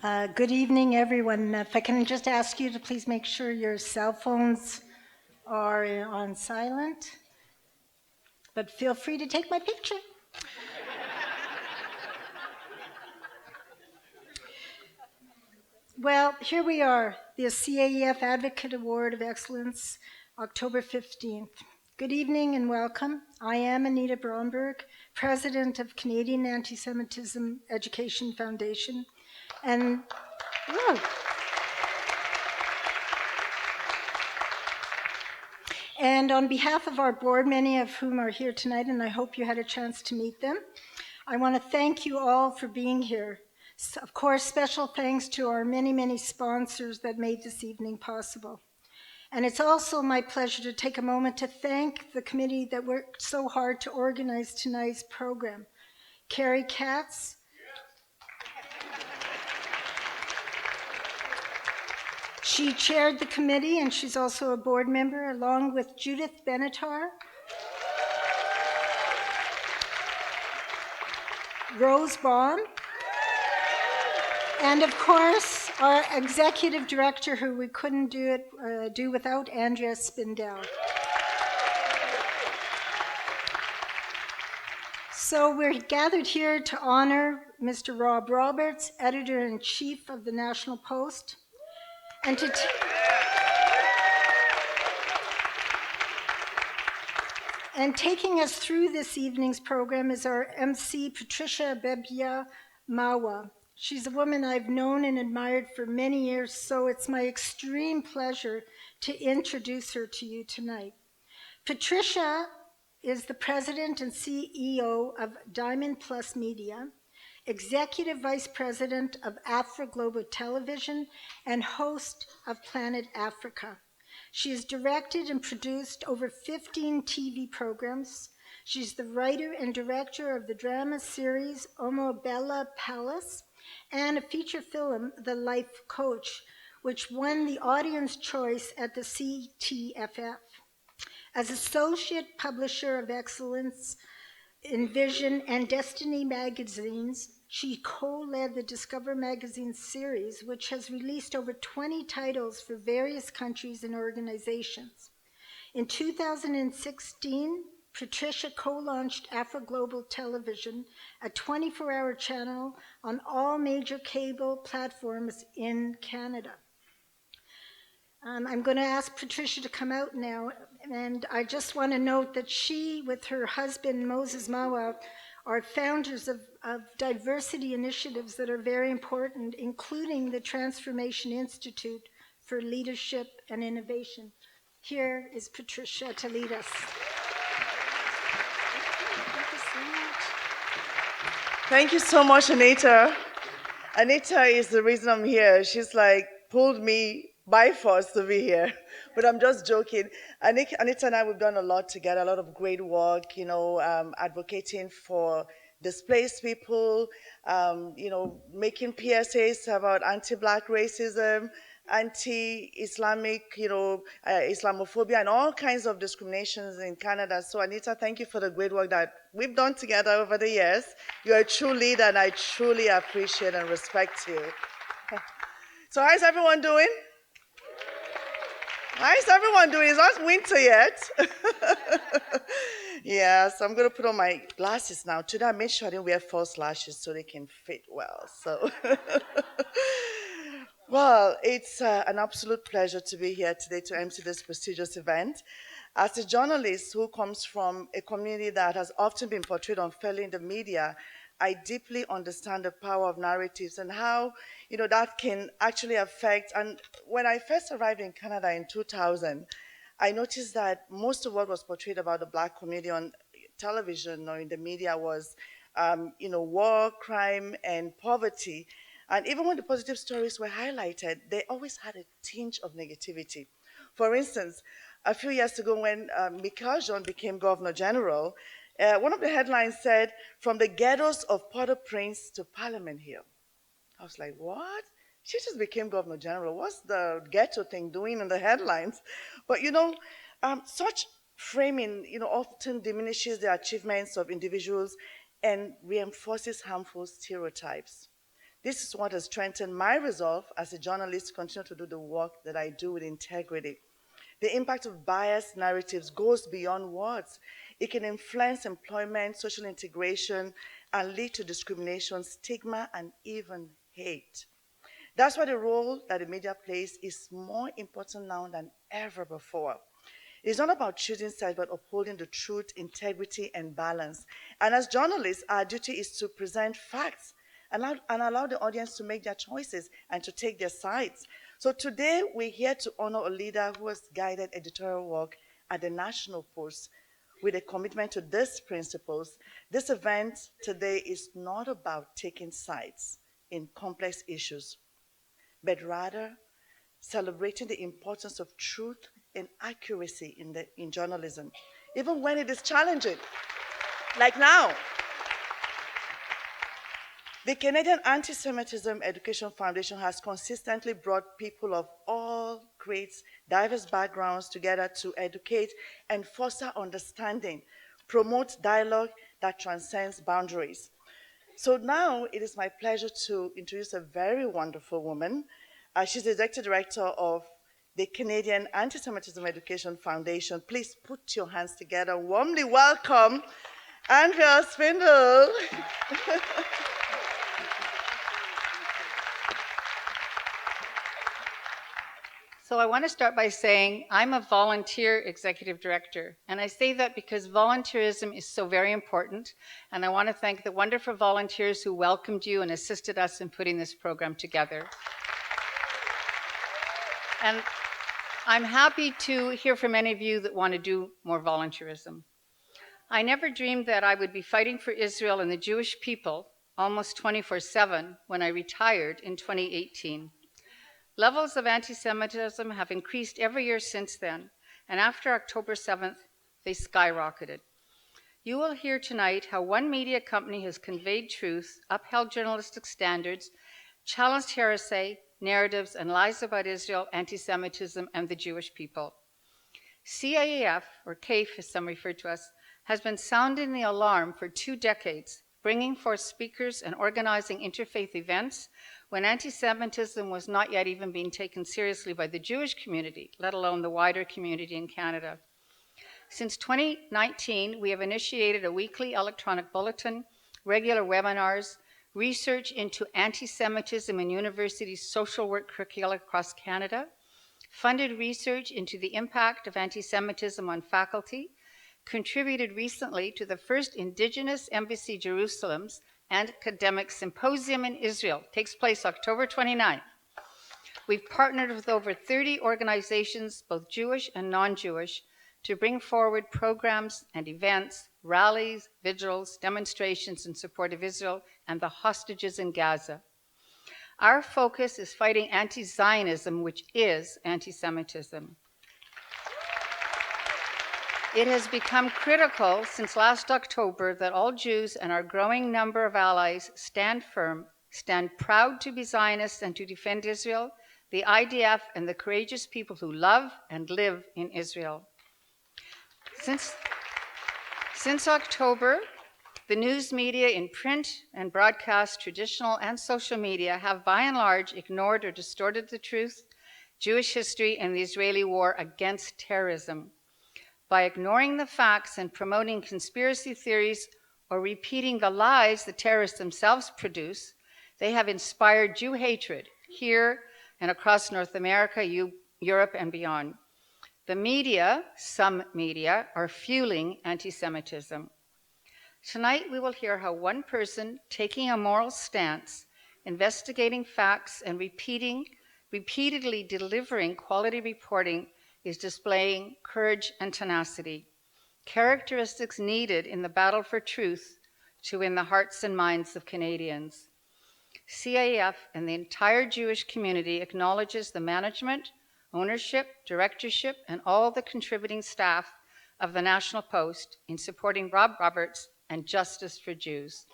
Good evening, everyone. If I can just ask you to please make sure your cell phones are on silent, but feel free to take my picture. Well, here we are, the CAEF Advocate Award of Excellence, October 15th. Good evening and welcome. I am Anita Bromberg, President of Canadian Antisemitism Education Foundation, and whoa. And on behalf of our board, many of whom are here tonight, and I hope you had a chance to meet them, I want to thank you all for being here. Of course, special thanks to our many, many sponsors that made this evening possible. And it's also my pleasure to take a moment to thank the committee that worked so hard to organize tonight's program. Carrie Katz, she chaired the committee and she's also a board member, along with Judith Benatar, Rose Baum, and of course, our executive director, who we couldn't do without, Andria Spindel. So we're gathered here to honor Mr. Rob Roberts, editor-in-chief of the National Post, and taking us through this evening's program is our MC, Patricia Bebia Mawa. She's a woman I've known and admired for many years, so it's my extreme pleasure to introduce her to you tonight. Patricia is the president and CEO of Diamond Plus Media, executive vice president of Afro Global Television, and host of Planet Africa. She has directed and produced over 15 TV programs. She's the writer and director of the drama series Omo Bella Palace and a feature film, The Life Coach, which won the Audience Choice at the CTFF. As Associate Publisher of Excellence in Vision and Destiny magazines, she co-led the Discover magazine series, which has released over 20 titles for various countries and organizations. In 2016, Patricia co-launched Afro Global Television, a 24-hour channel on all major cable platforms in Canada. I'm going to ask Patricia to come out now, and I just want to note that she, with her husband, Moses Mawa, are founders of diversity initiatives that are very important, including the Transformation Institute for Leadership and Innovation. Here is Patricia to lead us. Thank you so much, Anita. Anita is the reason I'm here. She's like pulled me by force to be here, but I'm just joking. Anita and I, we've done a lot together, a lot of great work, advocating for displaced people, making PSAs about anti-Black racism, anti-Islamic, Islamophobia, and all kinds of discriminations in Canada. So Anita, thank you for the great work that we've done together over the years. You're a true leader, and I truly appreciate and respect you. So how's everyone doing? How's everyone doing? It's not winter yet. Yeah, so I'm going to put on my glasses now. Today I made sure I didn't wear false lashes so they can fit well. So, well, it's an absolute pleasure to be here today to MC this prestigious event. As a journalist who comes from a community that has often been portrayed unfairly in the media, I deeply understand the power of narratives and how, that can actually affect. And when I first arrived in Canada in 2000, I noticed that most of what was portrayed about the Black community on television or in the media was, war, crime, and poverty. And even when the positive stories were highlighted, they always had a tinge of negativity. For instance, a few years ago when Michael Jean became Governor General, one of the headlines said, "From the ghettos of Port-au-Prince to Parliament Hill." I was like, what? She just became Governor General. What's the ghetto thing doing in the headlines? But such framing, often diminishes the achievements of individuals and reinforces harmful stereotypes. This is what has strengthened my resolve as a journalist to continue to do the work that I do with integrity. The impact of biased narratives goes beyond words. It can influence employment, social integration, and lead to discrimination, stigma, and even hate. That's why the role that the media plays is more important now than ever before. It's not about choosing sides, but upholding the truth, integrity, and balance. And as journalists, our duty is to present facts and allow the audience to make their choices and to take their sides. So today, we're here to honor a leader who has guided editorial work at the National Post with a commitment to these principles. This event today is not about taking sides in complex issues, but rather celebrating the importance of truth and accuracy in journalism, even when it is challenging, like now. The Canadian Antisemitism Education Foundation has consistently brought people of all grades, diverse backgrounds together to educate and foster understanding, promote dialogue that transcends boundaries. So now it is my pleasure to introduce a very wonderful woman. She's the Executive Director of the Canadian Antisemitism Education Foundation. Please put your hands together. Warmly welcome Andria Spindel. So I want to start by saying I'm a volunteer executive director, and I say that because volunteerism is so very important, and I want to thank the wonderful volunteers who welcomed you and assisted us in putting this program together. And I'm happy to hear from any of you that want to do more volunteerism. I never dreamed that I would be fighting for Israel and the Jewish people almost 24/7 when I retired in 2018. Levels of anti-Semitism have increased every year since then, and after October 7th, they skyrocketed. You will hear tonight how one media company has conveyed truth, upheld journalistic standards, challenged heresy, narratives, and lies about Israel, anti-Semitism, and the Jewish people. CAEF, or CAEF as some refer to us, has been sounding the alarm for 2 decades, bringing forth speakers and organizing interfaith events when anti-Semitism was not yet even being taken seriously by the Jewish community, let alone the wider community in Canada. Since 2019, we have initiated a weekly electronic bulletin, regular webinars, research into anti-Semitism in universities' social work curricula across Canada, funded research into the impact of anti-Semitism on faculty, contributed recently to the first Indigenous Embassy Jerusalem's Academic Symposium in Israel. It takes place October 29th. We've partnered with over 30 organizations, both Jewish and non-Jewish, to bring forward programs and events, rallies, vigils, demonstrations in support of Israel and the hostages in Gaza. Our focus is fighting anti-Zionism, which is anti-Semitism. It has become critical since last October that all Jews and our growing number of allies stand firm, stand proud to be Zionists and to defend Israel, the IDF, and the courageous people who love and live in Israel. Since October, the news media in print and broadcast, traditional and social media, have by and large ignored or distorted the truth, Jewish history, and the Israeli war against terrorism. By ignoring the facts and promoting conspiracy theories or repeating the lies the terrorists themselves produce, they have inspired Jew hatred here and across North America, Europe, and beyond. The media, some media, are fueling anti-Semitism. Tonight, we will hear how one person taking a moral stance, investigating facts, and repeatedly delivering quality reporting is displaying courage and tenacity, characteristics needed in the battle for truth to win the hearts and minds of Canadians. CAEF and the entire Jewish community acknowledges the management, ownership, directorship, and all the contributing staff of the National Post in supporting Rob Roberts and justice for Jews.